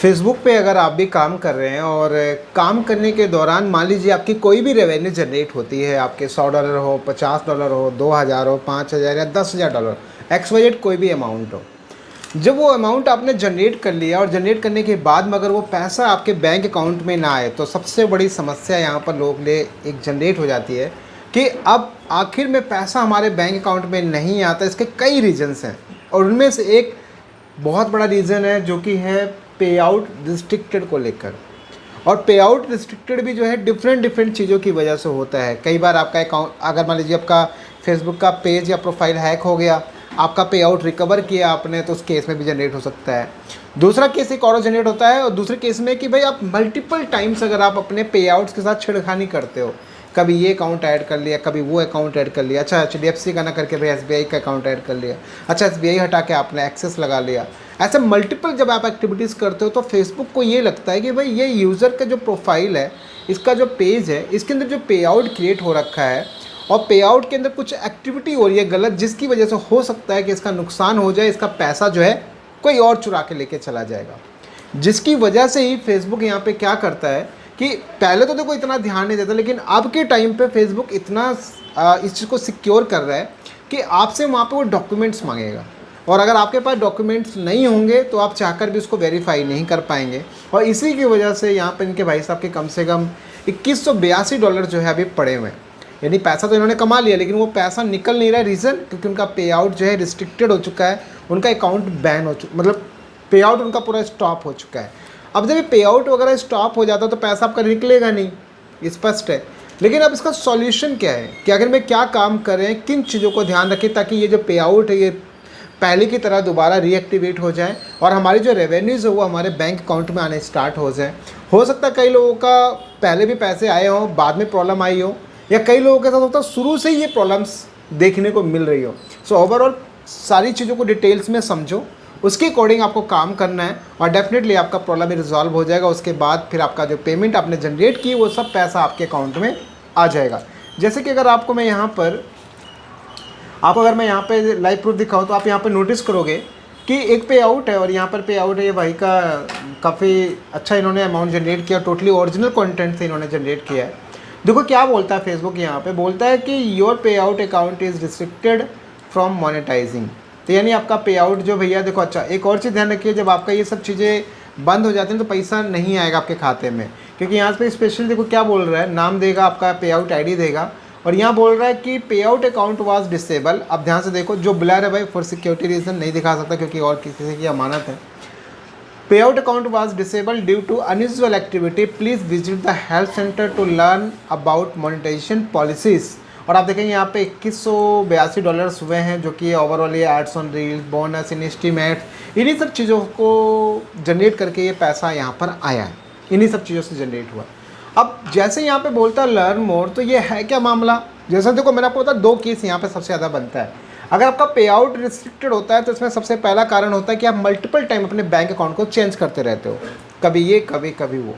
Facebook पे अगर आप भी काम कर रहे हैं और काम करने के दौरान मान लीजिए आपकी कोई भी रेवेन्यू जनरेट होती है, आपके $100 हो, $50 हो, 2000 हो, 5000 या $10,000, XYZ कोई भी अमाउंट हो। जब वो अमाउंट आपने जनरेट कर लिया और जनरेट करने के बाद मगर वो पैसा आपके बैंक अकाउंट में ना आए, तो सबसे बड़ी समस्या यहाँ पर लोग लिए एक जनरेट हो जाती है कि अब आखिर में पैसा हमारे बैंक अकाउंट में नहीं आता। इसके कई रीजंस हैं और उनमें से एक बहुत बड़ा रीज़न है जो कि है पे आउट रिस्ट्रिक्टेड को लेकर। और पे आउट रिस्ट्रिक्टेड भी जो है डिफरेंट चीज़ों की वजह से होता है। कई बार आपका अकाउंट, अगर मान लीजिए आपका फेसबुक का पेज या प्रोफाइल हैक हो गया, आपका पे आउट रिकवर किया आपने, तो उस केस में भी जनरेट हो सकता है। दूसरा केस एक और जनरेट होता है, और दूसरे केस में कि भाई आप मल्टीपल टाइम्स अगर आप अपने पे आउट्स के साथ छेड़खानी करते हो, कभी ये अकाउंट ऐड कर लिया, कभी वो अकाउंट ऐड कर लिया, अच्छा HDFC का ना करके भाई SBI का अकाउंट ऐड कर लिया, अच्छा SBI हटा के आपने एक्सेस लगा लिया। ऐसे मल्टीपल जब आप एक्टिविटीज़ करते हो तो फेसबुक को ये लगता है कि भाई ये यूज़र का जो प्रोफाइल है, इसका जो पेज है, इसके अंदर जो पे आउट क्रिएट हो रखा है और पे आउट के अंदर कुछ एक्टिविटी हो रही है गलत, जिसकी वजह से हो सकता है कि इसका नुकसान हो जाए, इसका पैसा जो है कोई और चुरा के लेके चला जाएगा। जिसकी वजह से ही फेसबुक यहाँ पे क्या करता है कि पहले तो देखो इतना ध्यान नहीं देता, लेकिन अब के टाइम पे फेसबुक इतना इस चीज़ को सिक्योर कर रहा है कि आपसे वहाँ पे वो डॉक्यूमेंट्स मांगेगा, और अगर आपके पास डॉक्यूमेंट्स नहीं होंगे तो आप चाहकर भी उसको वेरीफाई नहीं कर पाएंगे। और इसी की वजह से यहाँ पर इनके भाई साहब के कम से कम $2182 जो है अभी पड़े हुए हैं। यानी पैसा तो इन्होंने कमा लिया, लेकिन वो पैसा निकल नहीं रहा है। रीज़न क्योंकि उनका पे आउट जो है रिस्ट्रिक्टेड हो चुका है, उनका अकाउंट बैन हो चुका, मतलब पे आउट उनका पूरा स्टॉप हो चुका है। अब जब ये पे आउट वगैरह स्टॉप हो जाता है तो पैसा आपका निकलेगा नहीं, स्पष्ट है। लेकिन अब इसका सॉल्यूशन क्या है कि आखिर में क्या काम करें, किन चीज़ों को ध्यान रखें ताकि ये जो पे आउट है ये पहले की तरह दोबारा रीएक्टिवेट हो जाए और हमारी जो रेवेन्यूज़ है वो हमारे बैंक अकाउंट में आने स्टार्ट हो जाए। हो सकता है कई लोगों का पहले भी पैसे आए हों, बाद में प्रॉब्लम आई हो, या कई लोगों के साथ होता है शुरू से ही ये प्रॉब्लम्स देखने को मिल रही हो। सो ओवरऑल सारी चीज़ों को डिटेल्स में समझो, उसके अकॉर्डिंग आपको काम करना है और डेफिनेटली आपका प्रॉब्लम रिजॉल्व हो जाएगा। उसके बाद फिर आपका जो पेमेंट आपने जनरेट की वो सब पैसा आपके अकाउंट में आ जाएगा। जैसे कि अगर आपको मैं यहाँ पर अगर मैं यहाँ पे लाइव प्रूफ दिखाऊँ तो आप यहाँ पर नोटिस करोगे कि एक पे आउट है और यहाँ पर पे आउट है, ये भाई का काफ़ी अच्छा इन्होंने अमाउंट जनरेट किया, टोटली ओरिजिनल कंटेंट से इन्होंने जनरेट किया है। देखो क्या बोलता है फेसबुक, यहाँ पे बोलता है कि your payout account is restricted from monetising. तो यानी आपका पे आउट जो भैया देखो, अच्छा एक और चीज़ ध्यान रखिए, जब आपका ये सब चीज़ें बंद हो जाती हैं तो पैसा नहीं आएगा आपके खाते में, क्योंकि यहाँ पे स्पेशल देखो क्या बोल रहा है, नाम देगा, आपका पे आउट ID देगा, और यहाँ बोल रहा है कि पे आउट अकाउंट वाज डिसेबल। अब ध्यान से देखो, जो ब्लर है भाई फॉर सिक्योरिटी रीज़न नहीं दिखा सकता क्योंकि और किसी की अमानत है। Payout account was disabled due to unusual activity, please visit the help centre to learn about monetisation policies. और आप देखेंगे यहाँ पे $2182 हुए हैं, जो कि ओवरऑल ये ads on reels, bonus, investment, इन्हीं सब चीज़ों को जनरेट करके ये पैसा यहाँ पर आया है, इन्हीं सब चीज़ों से जनरेट हुआ। अब जैसे यहाँ पे बोलता है लर्न मोर, तो ये है क्या मामला। जैसे देखो मैंने आपको बताया, दो केस यहाँ पे सबसे ज़्यादा बनता है। अगर आपका पे आउट रिस्ट्रिक्टेड होता है तो इसमें सबसे पहला कारण होता है कि आप मल्टीपल टाइम अपने बैंक अकाउंट को चेंज करते रहते हो, कभी ये कभी वो।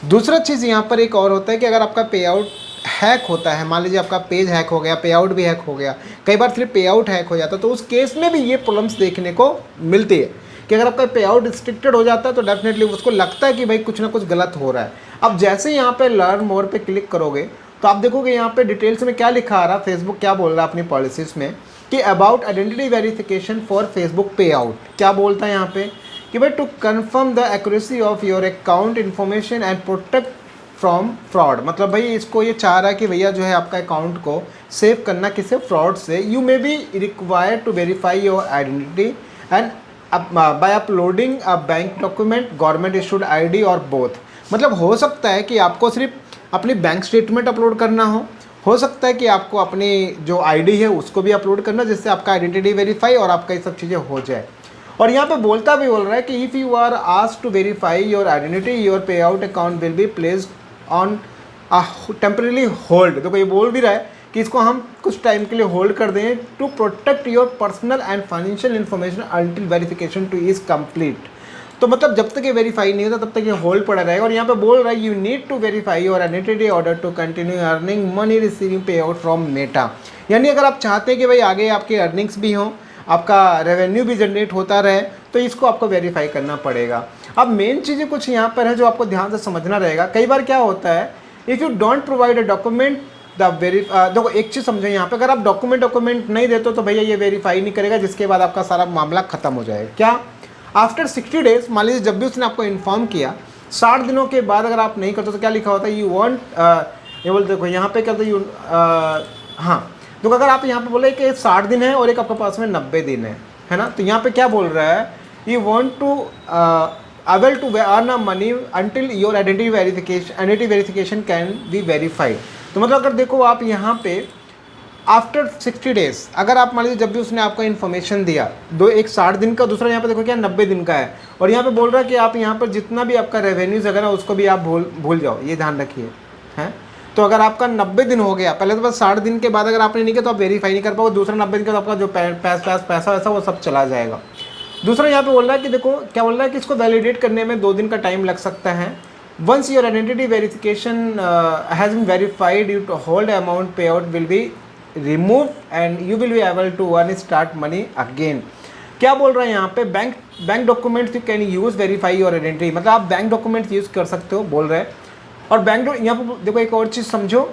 दूसरा चीज़ यहाँ पर एक और होता है कि अगर आपका पे आउट हैक होता है, मान लीजिए आपका पेज हैक हो गया, पे आउट भी हैक हो गया, कई बार फिर पे आउट हैक हो जाता है, तो उस केस में भी ये प्रॉब्लम्स देखने को मिलती है कि अगर आपका पे आउट रिस्ट्रिक्टेड हो जाता है तो डेफिनेटली उसको लगता है कि भाई कुछ ना कुछ गलत हो रहा है। अब जैसे यहाँ पे लर्न मोर पे क्लिक करोगे तो आप देखोगे यहाँ पे डिटेल्स में क्या लिखा आ रहा है, फेसबुक क्या बोल रहा है अपनी पॉलिसीज़ में कि about identity verification for Facebook payout. क्या बोलता है यहाँ पे कि भाई to confirm the accuracy of your account information and protect from fraud. मतलब भाई इसको ये चाह रहा है कि भैया जो है आपका अकाउंट को सेव करना किसी फ्रॉड से। You may be required to verify your identity and by uploading a bank document, government issued ID और बोथ। मतलब हो सकता है कि आपको सिर्फ अपनी बैंक स्टेटमेंट अपलोड करना हो सकता है कि आपको अपनी जो ID है उसको भी अपलोड करना, जिससे आपका आइडेंटिटी वेरीफाई और आपका ये सब चीज़ें हो जाए। और यहाँ पे बोल रहा है कि if you are asked to verify your identity, your payout account will be placed on temporary hold. तो ये बोल भी रहा है कि इसको हम कुछ टाइम के लिए होल्ड कर दें to protect your personal and financial information until verification to is complete. तो मतलब जब तक ये वेरीफाई नहीं होता तब तक ये होल्ड पड़ा रहेगा। और यहाँ पे बोल रहा है you need to verify your identity order to continue earning money receiving payout from Meta. यानी अगर आप चाहते हैं कि भाई आगे आपकी अर्निंग्स भी हों, आपका रेवेन्यू भी जनरेट होता रहे, तो इसको आपको वेरीफाई करना पड़ेगा। अब मेन चीज़ें कुछ यहाँ पर है जो आपको ध्यान से समझना रहेगा। कई बार क्या होता है, if you don't provide a document the देखो एक चीज़ समझो यहाँ पे, अगर आप डॉक्यूमेंट नहीं देते तो भैया ये वेरीफाई नहीं करेगा, जिसके बाद आपका सारा मामला खत्म हो जाएगा। क्या आफ्टर 60 डेज, मान लीजिए जब भी उसने आपको इन्फॉर्म किया 60 दिनों के बाद अगर आप नहीं करते तो क्या लिखा होता है, यू वांट ये बोलते देखो यहाँ पे कहते यू हाँ, तो अगर आप यहाँ पे बोले कि 60 दिन है और एक आपके पास में 90 दिन है ना, तो यहाँ पे क्या बोल रहा है, you want to able to earn a money until your identity verification can be verified। तो मतलब अगर देखो आप यहाँ पे आफ्टर 60 डेज, अगर आप मान लीजिए जब भी उसने आपको इन्फॉर्मेशन दिया, एक 60 दिन का, दूसरा यहाँ पे देखो क्या 90 दिन का है, और यहाँ पे बोल रहा है कि आप यहाँ पर जितना भी आपका रेवेन्यूज है ना उसको भी आप भूल जाओ, ये ध्यान रखिए हैं। तो अगर आपका 90 दिन हो गया, पहले तो बस 60 दिन के बाद अगर आपने नहीं किया तो आप वेरीफाई नहीं कर पाओगे, दूसरा 90 दिन के बाद आपका जो पैसा वैसा वो सब चला जाएगा। दूसरा यहाँ पे बोल रहा है कि देखो क्या बोल रहा है कि इसको वैलिडेट करने में 2 दिन का टाइम लग सकता है। Once your identity verification has been verified, you to hold amount pay out will be remove and you will be able to earn start money again. क्या बोल रहा है यहाँ पे, bank documents you can use verify your identity, मतलब आप bank documents use कर सकते हो बोल रहे हैं। और बैंक यहाँ पर देखो एक और चीज़ समझो,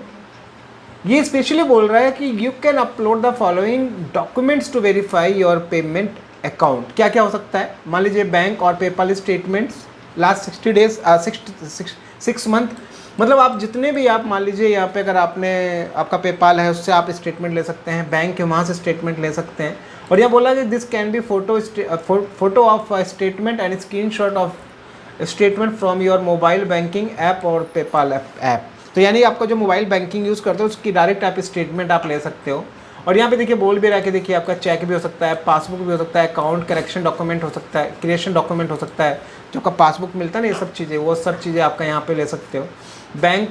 ये स्पेशली बोल रहा है कि you can upload the following documents to verify your payment account. क्या क्या हो सकता है, मान लीजिए बैंक और PayPal statements last 60 days 6 month, मतलब आप जितने भी आप मान लीजिए यहाँ पे अगर आपका पेपाल है उससे आप स्टेटमेंट ले सकते हैं, बैंक के वहाँ से स्टेटमेंट ले सकते हैं। और यह बोला कि this can be photo of statement and screenshot of statement from your mobile banking app और पेपाल ऐप। तो यानी आपका जो मोबाइल बैंकिंग यूज़ करते हो उसकी डायरेक्ट आप स्टेटमेंट आप ले सकते हो। और यहाँ पे देखिए बोल भी रहा है कि देखिए आपका चेक भी हो सकता है, पासबुक भी हो सकता है, अकाउंट करेक्शन डॉक्यूमेंट हो सकता है, क्रिएशन डॉक्यूमेंट हो सकता है, जो आपका पासबुक मिलता है ना, ये सब चीज़ें, वो सब चीज़ें आपका यहाँ पे ले सकते हो। बैंक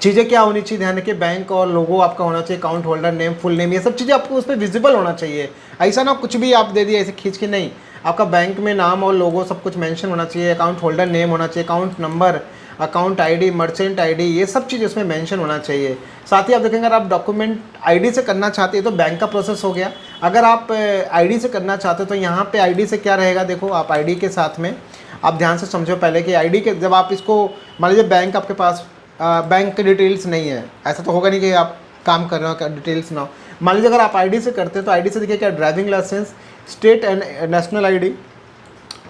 चीज़ें क्या होनी चाहिए, ध्यान रखिए, बैंक और लोगो आपका होना चाहिए, account holder name, full name, ये सब चीज़ें आपको उस पर विजिबल होना चाहिए। ऐसा ना कुछ भी आप दे दिए ऐसे खींच के, नहीं, आपका बैंक में नाम और लोगो सब कुछ मेंशन होना चाहिए, अकाउंट होल्डर नेम होना चाहिए, account number, account ID, merchant ID, ये सब चीज़ उसमें मेंशन होना चाहिए। साथ ही आप देखेंगे अगर आप डॉक्यूमेंट आईडी से करना चाहते हैं तो बैंक का प्रोसेस हो गया, अगर आप आईडी से करना चाहते हो तो यहाँ पे आईडी से क्या रहेगा, देखो आप आईडी के साथ में आप ध्यान से समझो पहले कि आईडी के जब आप इसको मान लीजिए बैंक आपके पास बैंक के डिटेल्स नहीं है, ऐसा तो होगा नहीं कि आप काम कर रहे हो डिटेल्स ना हो। मान लीजिए अगर आप आईडी से करते हैं तो आईडी से देखिए क्या, driving licence, state and national ID,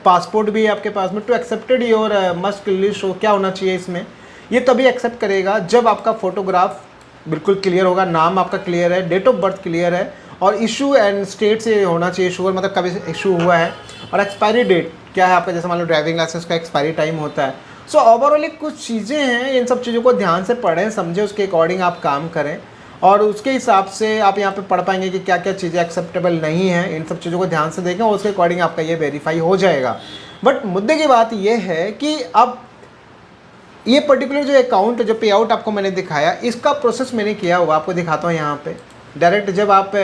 passport भी है आपके पास में, to accepted your must clearly show, क्या होना चाहिए इसमें, ये तभी एक्सेप्ट करेगा जब आपका फोटोग्राफ बिल्कुल क्लियर होगा, नाम आपका क्लियर है, डेट ऑफ बर्थ क्लियर है, और इशू एंड स्टेट से होना चाहिए श्योर, मतलब कभी इशू हुआ है, और एक्सपायरी डेट क्या है आपका, जैसे मान लो ड्राइविंग लाइसेंस का एक्सपायरी टाइम होता है। सो ओवरऑल कुछ चीज़ें हैं, इन सब चीज़ों को ध्यान से पढ़ें, समझें, उसके अकॉर्डिंग आप काम करें, और उसके हिसाब से आप यहाँ पे पढ़ पाएंगे कि क्या क्या चीज़ें एक्सेप्टेबल नहीं है, इन सब चीज़ों को ध्यान से देखें और उसके अकॉर्डिंग आपका ये वेरीफाई हो जाएगा। बट मुद्दे की बात ये है कि अब ये पर्टिकुलर जो अकाउंट जो पे आउट आपको मैंने दिखाया, इसका प्रोसेस मैंने किया हुआ, आपको दिखाता हूँ यहाँ पे डायरेक्ट। जब आप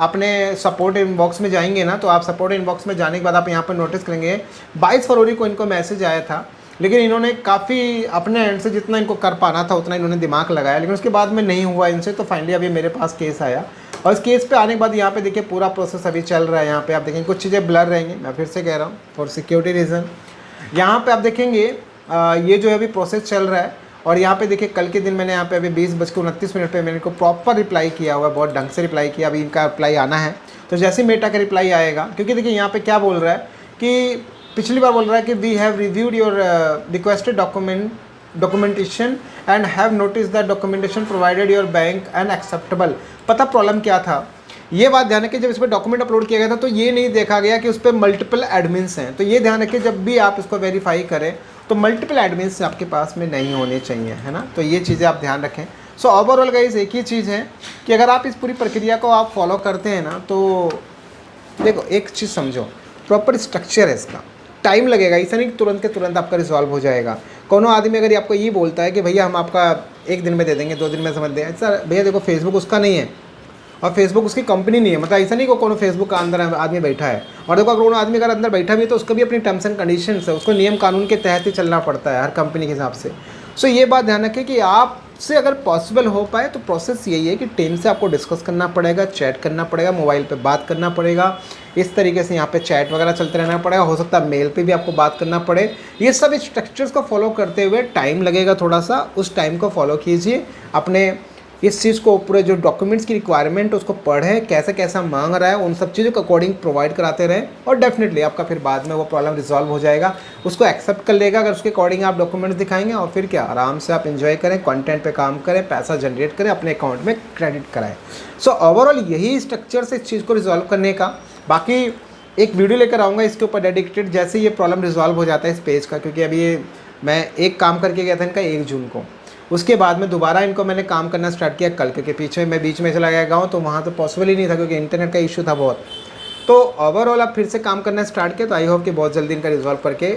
अपने सपोर्ट इनबॉक्स में जाएंगे ना, तो आप सपोर्ट इनबॉक्स में जाने के बाद आप यहाँ पर नोटिस करेंगे 22 फरवरी को इनको मैसेज आया था, लेकिन इन्होंने काफ़ी अपने एंड से जितना इनको कर पाना था उतना इन्होंने दिमाग लगाया, लेकिन उसके बाद में नहीं हुआ इनसे। तो फाइनली अभी मेरे पास केस आया, और इस केस पे आने के बाद यहाँ पे देखिए पूरा प्रोसेस अभी चल रहा है। यहाँ पे आप देखेंगे कुछ चीज़ें ब्लर रहेंगी, मैं फिर से कह रहा हूँ फॉर सिक्योरिटी रीज़न। यहाँ पे आप देखेंगे ये जो है अभी प्रोसेस चल रहा है, और यहाँ पे देखिए कल के दिन मैंने यहाँ पे अभी 20:29 पे मैंने इनको प्रॉपर रिप्लाई किया हुआ है, बहुत ढंग से रिप्लाई किया। अभी इनका रिप्लाई आना है, तो जैसे ही मेटा का रिप्लाई आएगा, क्योंकि देखिए यहाँ पे क्या बोल रहा है कि पिछली बार बोल रहा है कि we have reviewed your requested documentation and have notice that documentation provided your bank and acceptable. पता प्रॉब्लम क्या था, ये बात ध्यान रखिए, जब इस पर डॉक्यूमेंट अपलोड किया गया था तो ये नहीं देखा गया कि उस पर मल्टीपल एडमिन्स हैं। तो ये ध्यान रखिए जब भी आप इसको वेरीफाई करें तो मल्टीपल एडमिन्स आपके पास में नहीं होने चाहिए, है ना। तो ये चीज़ें आप ध्यान रखें। सो ओवरऑल गाइस एक ही चीज़ है कि अगर आप इस पूरी प्रक्रिया को आप फॉलो करते हैं ना, तो देखो एक चीज़ समझो, प्रॉपर स्ट्रक्चर है इसका, टाइम लगेगा, ऐसा नहीं तुरंत के तुरंत आपका रिजॉल्व हो जाएगा। कोनो आदमी अगर आपको ये बोलता है कि भैया हम आपका 1 दिन में दे देंगे, 2 दिन में समझ दें, ऐसा भैया देखो फेसबुक उसका नहीं है और फेसबुक उसकी कंपनी नहीं है, मतलब ऐसा नहीं कि कोनो फेसबुक का अंदर आदमी बैठा है। और देखो अगर कोनो आदमी अगर अंदर बैठा भी है तो उसका भी अपनी टर्म्स एंड कंडीशंस है, उसको नियम कानून के तहत ही चलना पड़ता है हर कंपनी के हिसाब से। सो ये बात ध्यान रखें कि आपसे अगर पॉसिबल हो पाए तो प्रोसेस यही है कि टीम से आपको डिस्कस करना पड़ेगा, चैट करना पड़ेगा, मोबाइल पे बात करना पड़ेगा, इस तरीके से यहाँ पे चैट वगैरह चलते रहना पड़ेगा, हो सकता है मेल पे भी आपको बात करना पड़े। ये सब स्ट्रक्चर्स को फॉलो करते हुए टाइम लगेगा थोड़ा सा, उस टाइम को फॉलो कीजिए। अपने इस चीज़ को पूरे जो डॉक्यूमेंट्स की रिक्वायरमेंट उसको पढ़ें, कैसे कैसा मांग रहा है, उन सब चीज़ों के अकॉर्डिंग प्रोवाइड कराते रहें और डेफिनेटली आपका फिर बाद में वो प्रॉब्लम रिजॉल्व हो जाएगा। उसको एक्सेप्ट कर लेगा अगर उसके अकॉर्डिंग आप डॉक्यूमेंट्स दिखाएंगे, और फिर क्या आराम से आप एंजॉय करें, कंटेंट पे काम करें, पैसा जनरेट करें, अपने अकाउंट में क्रेडिट कराएं। सो ओवरऑल यही स्ट्रक्चर से इस चीज़ को रिजॉल्व करने का। बाकी एक वीडियो लेकर आऊँगा इसके ऊपर डेडिकेटेड, जैसे ये प्रॉब्लम रिजॉल्व हो जाता है इस पेज का, क्योंकि अभी ये मैं एक काम करके गया था इनका 1 जून को, उसके बाद में दोबारा इनको मैंने काम करना स्टार्ट किया कल, क्योंकि पीछे मैं बीच में चला गया गाँव, तो वहाँ तो पॉसिबल ही नहीं था क्योंकि इंटरनेट का इशू था बहुत। तो ओवरऑल अब फिर से काम करना स्टार्ट किया, तो आई होप कि बहुत जल्दी इनका रिजॉल्व करके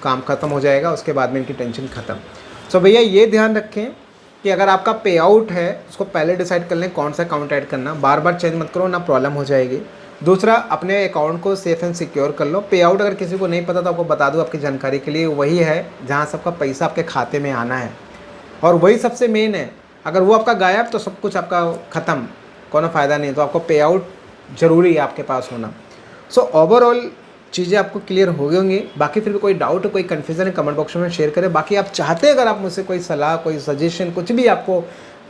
काम ख़त्म हो जाएगा, उसके बाद में इनकी टेंशन ख़त्म। सो भैया ये ध्यान रखें कि अगर आपका पे आउट है उसको पहले डिसाइड कर लें कौन सा अकाउंट ऐड करना, बार बार चेंज मत करो ना, प्रॉब्लम हो जाएगी। दूसरा, अपने अकाउंट को सेफ एंड सिक्योर कर लो। पे आउट अगर किसी को नहीं पता तो आपको बता दूँ आपकी जानकारी के लिए, वही है जहाँ सबका पैसा आपके खाते में आना है, और वही सबसे मेन है। अगर वो आपका गायब तो सब कुछ आपका ख़त्म, कोनो फ़ायदा नहीं। तो आपको पे आउट ज़रूरी है आपके पास होना। सो ओवरऑल चीज़ें आपको क्लियर हो गई होंगी। बाकी फिर भी कोई डाउट, कोई कन्फ्यूज़न है, कमेंट बॉक्स में शेयर करें। बाकी आप चाहते हैं अगर आप मुझसे कोई सलाह, कोई सजेशन, कुछ भी आपको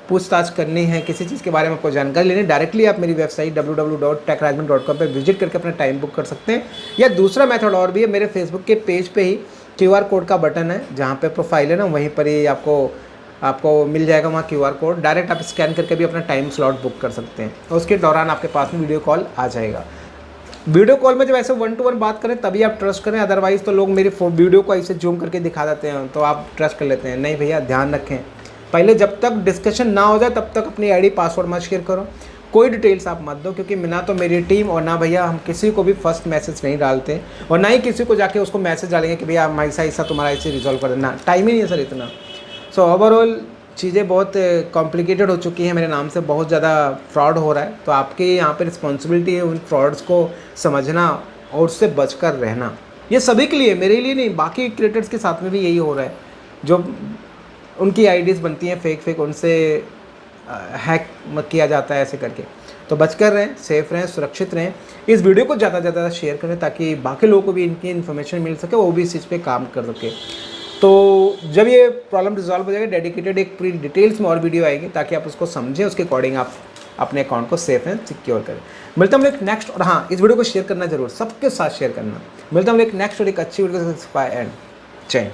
पूछताछ करनी है, किसी चीज़ के बारे में आपको जानकारी लेनी, डायरेक्टली आप मेरी वेबसाइट www.techrajman.com पर विजिट करके अपना टाइम बुक कर सकते हैं। या दूसरा मेथड और भी है, मेरे फेसबुक के पेज पे ही QR कोड का बटन है, जहाँ पे प्रोफाइल है ना, वहीं पर ही आपको मिल जाएगा वहाँ QR कोड। डायरेक्ट आप स्कैन करके भी अपना टाइम स्लॉट बुक कर सकते हैं, और उसके दौरान आपके पास में वीडियो कॉल आ जाएगा। वीडियो कॉल में जब ऐसे 1 to 1 बात करें तभी आप ट्रस्ट करें, अदरवाइज़ तो लोग मेरी वीडियो को ऐसे जूम करके दिखा देते हैं तो आप ट्रस्ट कर लेते हैं। नहीं भैया, ध्यान रखें, पहले जब तक डिस्कशन ना हो जाए तब तक अपनी ID पासवर्ड मत शेयर करो, कोई डिटेल्स आप मत दो, क्योंकि ना तो मेरी टीम और ना भैया हम किसी को भी फर्स्ट मैसेज नहीं डालते, और ना ही किसी को जाके उसको मैसेज डालेंगे कि भैया हमारे ऐसा तुम्हारा ऐसे रिजॉल्व कर देना, टाइम ही नहीं है सर इतना। सो ओवरऑल चीज़ें बहुत कॉम्प्लिकेटेड हो चुकी हैं, मेरे नाम से बहुत ज़्यादा फ्रॉड हो रहा है, तो आपकी यहाँ पे रिस्पॉन्सिबिलिटी है उन फ्रॉड्स को समझना और उससे बचकर रहना। ये सभी के लिए, मेरे लिए नहीं, बाकी क्रिएटर्स के साथ में भी यही हो रहा है, जो उनकी आईडीज़ बनती हैं फेक, उनसे हैक किया जाता है ऐसे करके। तो बचकर रहें, सेफ रहें, सुरक्षित रहें। इस वीडियो को ज़्यादा से ज़्यादा शेयर करें ताकि बाकी लोगों को भी इनकी इन्फॉर्मेशन मिल सके, वो भी इस चीज़ पे काम कर सके। तो जब ये प्रॉब्लम रिजॉल्व हो जाएगी, डेडिकेटेड एक पूरी डिटेल्स में और वीडियो आएगी ताकि आप उसको समझें, उसके अकॉर्डिंग आप अपने अकाउंट को सेफ एंड सिक्योर करें। मिलता हूँ एक नेक्स्ट, और हाँ, इस वीडियो को शेयर करना जरूर, सबके साथ शेयर करना। मिलता हूँ एक नेक्स्ट और एक अच्छी वीडियो के साथ। बाय एंड जय।